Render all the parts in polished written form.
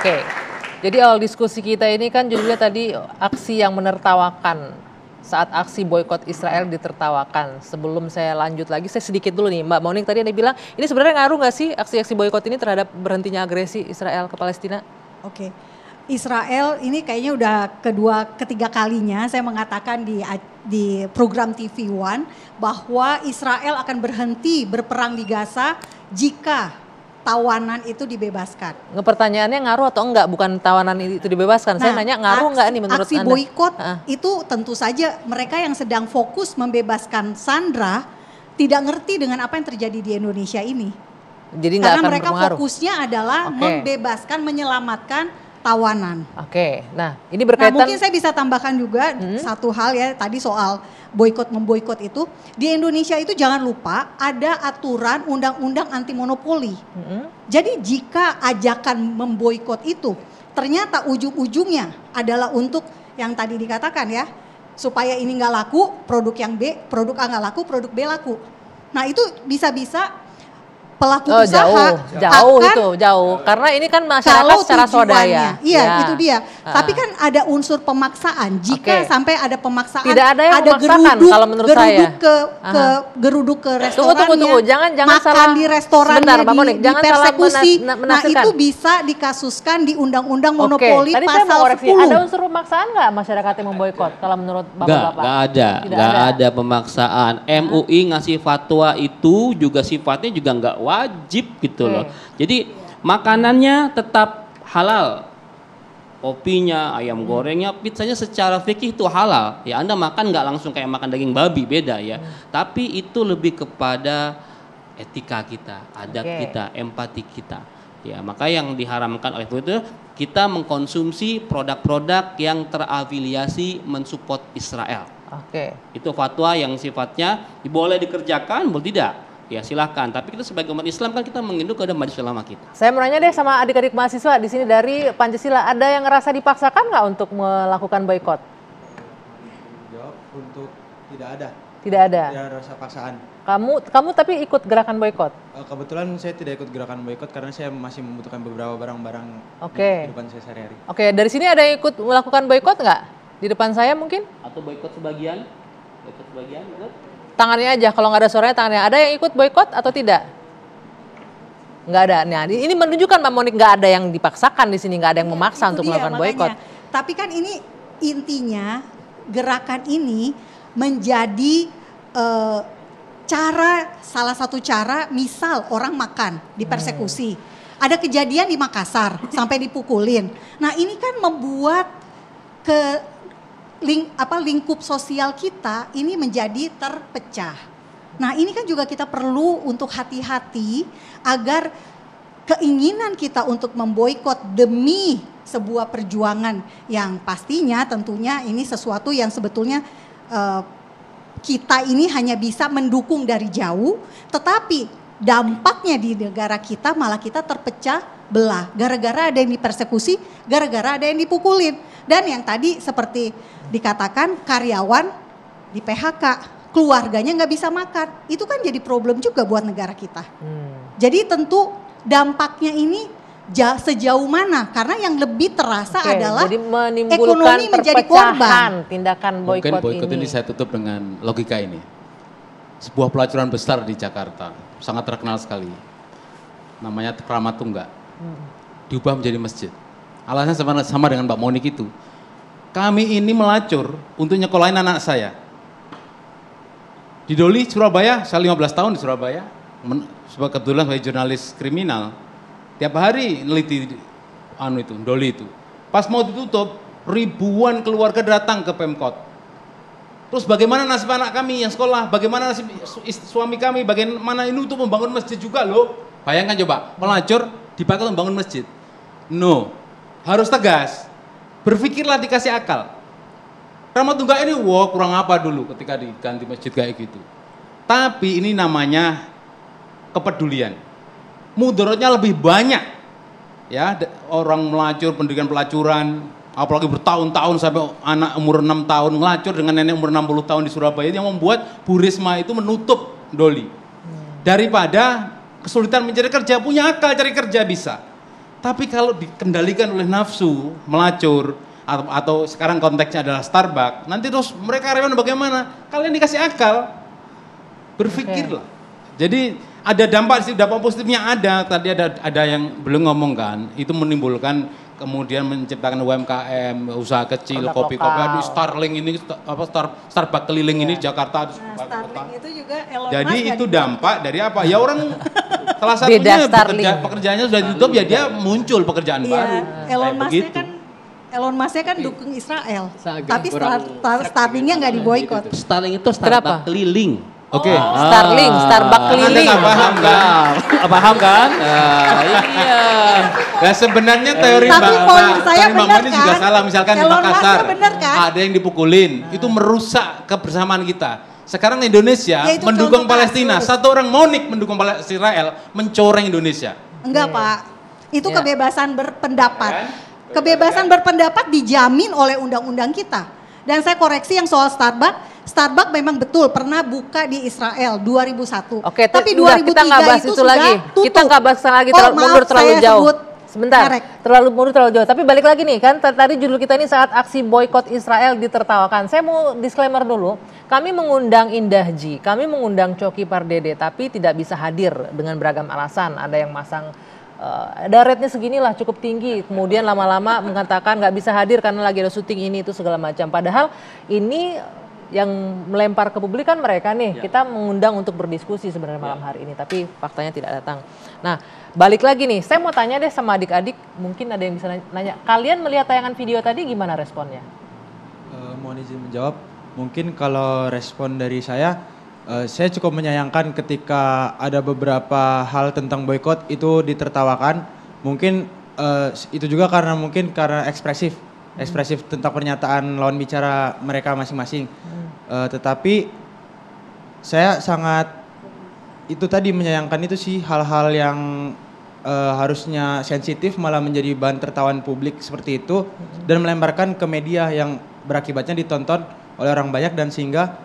Oke. Jadi awal diskusi kita ini kan judulnya tadi aksi yang menertawakan. Saat aksi boykot Israel ditertawakan. Sebelum saya lanjut lagi, saya sedikit dulu nih, Mbak Monik tadi Anda bilang, ini sebenarnya ngaruh nggak sih aksi-aksi boykot ini terhadap berhentinya agresi Israel ke Palestina? Oke. Israel ini kayaknya udah ketiga kalinya saya mengatakan di program TV One bahwa Israel akan berhenti berperang di Gaza jika tawanan itu dibebaskan. Pertanyaannya ngaruh atau enggak? Bukan tawanan itu dibebaskan. Saya nanya ngaruh enggak nih menurut Anda? Aksi boykot itu tentu saja mereka yang sedang fokus membebaskan Sandra tidak ngerti dengan apa yang terjadi di Indonesia ini. Jadi karena mereka fokusnya adalah membebaskan, menyelamatkan tawanan. Oke, nah ini berkaitan. Nah, mungkin saya bisa tambahkan juga satu hal ya tadi soal boykot itu di Indonesia itu jangan lupa ada aturan undang-undang anti monopoli. Jadi jika ajakan memboikot itu ternyata ujung-ujungnya adalah untuk yang tadi dikatakan ya supaya ini nggak laku produk yang B, produk A nggak laku, produk B laku. Nah itu bisa-bisa pelaku usaha jauh karena ini kan masyarakat secara swadaya. Iya, itu dia. Tapi kan ada unsur pemaksaan. Jika sampai ada pemaksaan, tidak ada yang memaksakan kalau menurut saya. Geruduk ke restorannya. Tunggu, jangan makan salah. di restorannya, sebentar, Mbak Monik, jangan dipersekusi. Salah nah itu bisa dikasuskan di Undang-Undang Monopoli tadi pasal saya mau koreksi. 10. Ada unsur pemaksaan nggak masyarakat yang memboikot kalau menurut Bapak-Bapak? Nggak ada pemaksaan. MUI ngasih fatwa itu juga sifatnya juga nggak wajib gitu loh. Jadi makanannya tetap halal. Kopinya, ayam gorengnya, pizzanya secara fikih itu halal. Ya Anda makan nggak langsung kayak makan daging babi, beda ya. Tapi itu lebih kepada etika kita, adat kita, empati kita. Ya maka yang diharamkan oleh itu kita mengkonsumsi produk-produk yang terafiliasi mensupport Israel. Itu fatwa yang sifatnya boleh dikerjakan, boleh tidak. Ya silahkan, tapi kita sebagai umat Islam kan kita menginduk kepada majelis ulama kita. Saya mau nanya deh sama adik-adik mahasiswa di sini dari Pancasila, ada yang ngerasa dipaksakan nggak untuk melakukan boykot? Jawab untuk tidak ada. Tidak ada. Tidak ada rasa paksaan. Kamu tapi ikut gerakan boykot? Kebetulan saya tidak ikut gerakan boykot karena saya masih membutuhkan beberapa barang-barang di kehidupan saya sehari-hari. Dari sini ada yang ikut melakukan boykot nggak? Di depan saya mungkin? Atau boykot sebagian? Boykot sebagian, betul? Tangannya aja, kalau nggak ada suaranya tangannya. Ada yang ikut boykot atau tidak? Nggak ada. Nah, ini menunjukkan Mbak Monik nggak ada yang dipaksakan di sini, nggak ada yang memaksa untuk melakukan boykot. Tapi kan ini intinya gerakan ini menjadi salah satu cara, misal orang makan dipersekusi. Ada kejadian di Makassar sampai dipukulin. Nah ini kan membuat lingkup sosial kita ini menjadi terpecah. Nah ini kan juga kita perlu untuk hati-hati agar keinginan kita untuk memboikot demi sebuah perjuangan yang pastinya tentunya ini sesuatu yang sebetulnya kita ini hanya bisa mendukung dari jauh, tetapi dampaknya di negara kita malah kita terpecah belah. Gara-gara ada yang dipersekusi, gara-gara ada yang dipukulin. Dan yang tadi seperti dikatakan karyawan di PHK, keluarganya nggak bisa makan. Itu kan jadi problem juga buat negara kita. Jadi tentu dampaknya ini sejauh mana? Karena yang lebih terasa adalah jadi ekonomi menjadi korban. Tindakan boykot ini. Mungkin boykot ini saya tutup dengan logika ini. Sebuah pelacuran besar di Jakarta, sangat terkenal sekali. Namanya Kramat Tunggal. Diubah menjadi masjid. Alasannya sama dengan Mbak Monik itu. Kami ini melacur untuk nyekolahin anak saya. Di Doli, Surabaya, saya 15 tahun di Surabaya. Kebetulan sebagai jurnalis kriminal. Tiap hari neliti Doli itu. Pas mau ditutup, ribuan keluarga datang ke Pemkot. Terus bagaimana nasib anak kami yang sekolah? Bagaimana nasib suami kami? Bagaimana ini untuk membangun masjid juga loh? Bayangkan coba, pelacur dipakai untuk membangun masjid. No, harus tegas. Berpikirlah dikasih akal. Kramat Tunggal ini, kurang apa dulu ketika diganti masjid kayak gitu. Tapi ini namanya kepedulian. Mudorotnya lebih banyak. Ya, orang melacur, pendidikan pelacuran, apalagi bertahun-tahun sampai anak umur 6 tahun ngelacur dengan nenek umur 60 tahun di Surabaya yang membuat Bu Risma itu menutup Doli. Daripada kesulitan mencari kerja, punya akal cari kerja bisa. Tapi kalau dikendalikan oleh nafsu, melacur, atau sekarang konteksnya adalah Starbucks, nanti terus mereka karyawan bagaimana? Kalian dikasih akal, berpikirlah. Jadi ada dampak positifnya ada. Tadi ada yang belum ngomong kan, itu menimbulkan kemudian menciptakan UMKM, usaha kecil, kopi-kopi, ada Starling ini, Starbucks keliling ini Jakarta. Starling itu juga Elon jadi Musk itu dampak dari apa? Ya orang salah satunya pekerjaannya sudah ditutup, ya dia muncul pekerjaan baru. Elon Musk kan dukung Israel, tapi Starlingnya nggak diboikot. Starling itu Starbucks keliling. Oke. Starbucks keliling. Anda paham kan? Paham kan? Iya. Nah sebenarnya teori Mbak Moni juga salah. Misalkan di Makassar ada yang dipukulin, itu merusak kebersamaan kita. Sekarang Indonesia mendukung Palestina, satu orang monik mendukung Israel, mencoreng Indonesia. Enggak Pak, itu kebebasan berpendapat. Kebebasan berpendapat dijamin oleh undang-undang kita. Dan saya koreksi yang soal Starbucks memang betul pernah buka di Israel 2001. Oke, tapi 2003 kita nggak bahas itu lagi. Tutup. Kita nggak bahas lagi, mundur terlalu jauh. Sebentar, mundur terlalu jauh. Tapi balik lagi nih kan, tadi judul kita ini saat aksi boykot Israel ditertawakan. Saya mau disclaimer dulu, kami mengundang Indah Ji, kami mengundang Coki Pardede, tapi tidak bisa hadir dengan beragam alasan. Ada yang masang ada rate-nya seginilah cukup tinggi, kemudian lama-lama mengatakan nggak bisa hadir karena lagi ada syuting ini itu segala macam. Padahal ini yang melempar ke publik kan mereka nih, kita mengundang untuk berdiskusi sebenarnya malam hari ini, tapi faktanya tidak datang. Nah balik lagi nih, saya mau tanya deh sama adik-adik, mungkin ada yang bisa nanya, kalian melihat tayangan video tadi gimana responnya? Mohon izin menjawab, mungkin kalau respon dari saya cukup menyayangkan ketika ada beberapa hal tentang boykot itu ditertawakan. Mungkin itu juga karena ekspresif tentang pernyataan lawan bicara mereka masing-masing. Tetapi saya sangat itu tadi menyayangkan itu sih, hal-hal yang harusnya sensitif malah menjadi bahan tertawaan publik seperti itu dan melemparkan ke media yang berakibatnya ditonton oleh orang banyak dan sehingga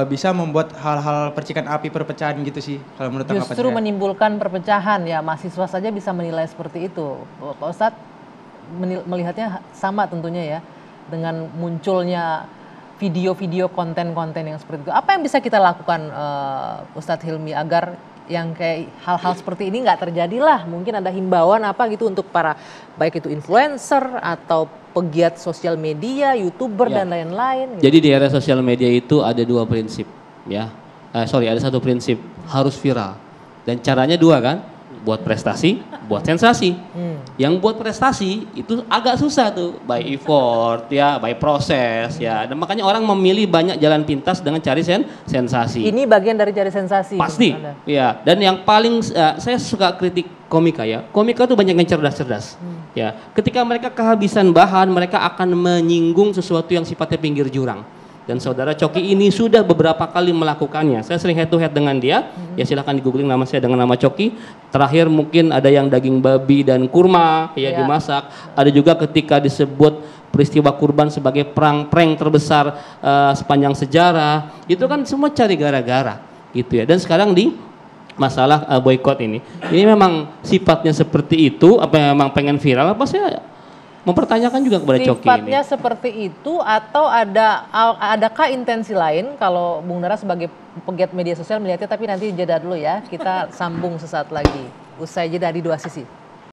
bisa membuat hal-hal percikan api perpecahan gitu sih kalau menurut tanggapan saya. Justru menimbulkan perpecahan ya, mahasiswa saja bisa menilai seperti itu. Pak Ustadz melihatnya sama tentunya ya, dengan munculnya video-video konten-konten yang seperti itu. Apa yang bisa kita lakukan Ustadz Hilmi agar yang kayak hal-hal seperti ini nggak terjadilah? Mungkin ada himbauan apa gitu untuk para baik itu influencer atau pegiat sosial media, YouTuber dan lain-lain. Gitu. Jadi di era sosial media itu ada dua prinsip, ya. Ada satu prinsip, harus viral. Dan caranya dua kan, buat prestasi, buat sensasi. Yang buat prestasi itu agak susah tuh, by effort ya, by proses ya. Dan makanya orang memilih banyak jalan pintas dengan cari sensasi. Ini bagian dari cari sensasi. Pasti, ya. Dan yang paling saya suka kritik komika ya. Komika tuh banyak yang cerdas-cerdas. Ya, ketika mereka kehabisan bahan, mereka akan menyinggung sesuatu yang sifatnya pinggir jurang. Dan saudara Coki ini sudah beberapa kali melakukannya. Saya sering head to head dengan dia. Ya silahkan di googling nama saya dengan nama Coki. Terakhir mungkin ada yang daging babi dan kurma ya dimasak. Ada juga ketika disebut peristiwa kurban sebagai prank terbesar sepanjang sejarah. Itu kan semua cari gara-gara gitu ya. Dan sekarang di masalah boykot ini memang sifatnya seperti itu, apa memang pengen viral, apa saya mempertanyakan juga kepada Coki ini. Sifatnya seperti itu atau adakah intensi lain? Kalau Bung Nara sebagai pegiat media sosial melihatnya, tapi nanti jeda dulu ya, kita sambung sesaat lagi usai jeda di dua sisi.